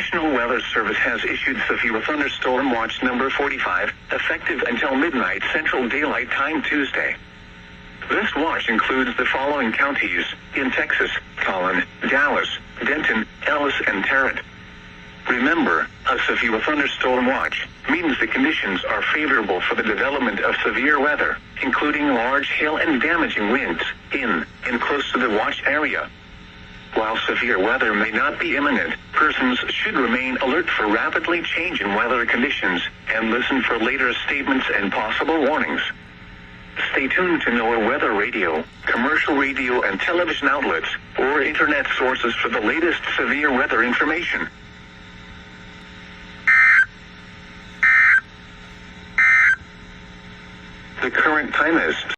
National Weather Service has issued severe thunderstorm watch number 45, effective until midnight Central Daylight Time Tuesday. This watch includes the following counties in Texas: Collin, Dallas, Denton, Ellis, and Tarrant. Remember, a severe thunderstorm watch means the conditions are favorable for the development of severe weather, including large hail and damaging winds, in and close to the watch area. While severe weather may not be imminent, persons should remain alert for rapidly changing weather conditions and listen for later statements and possible warnings. Stay tuned to NOAA weather radio, commercial radio and television outlets, or internet sources for the latest severe weather information. The current time is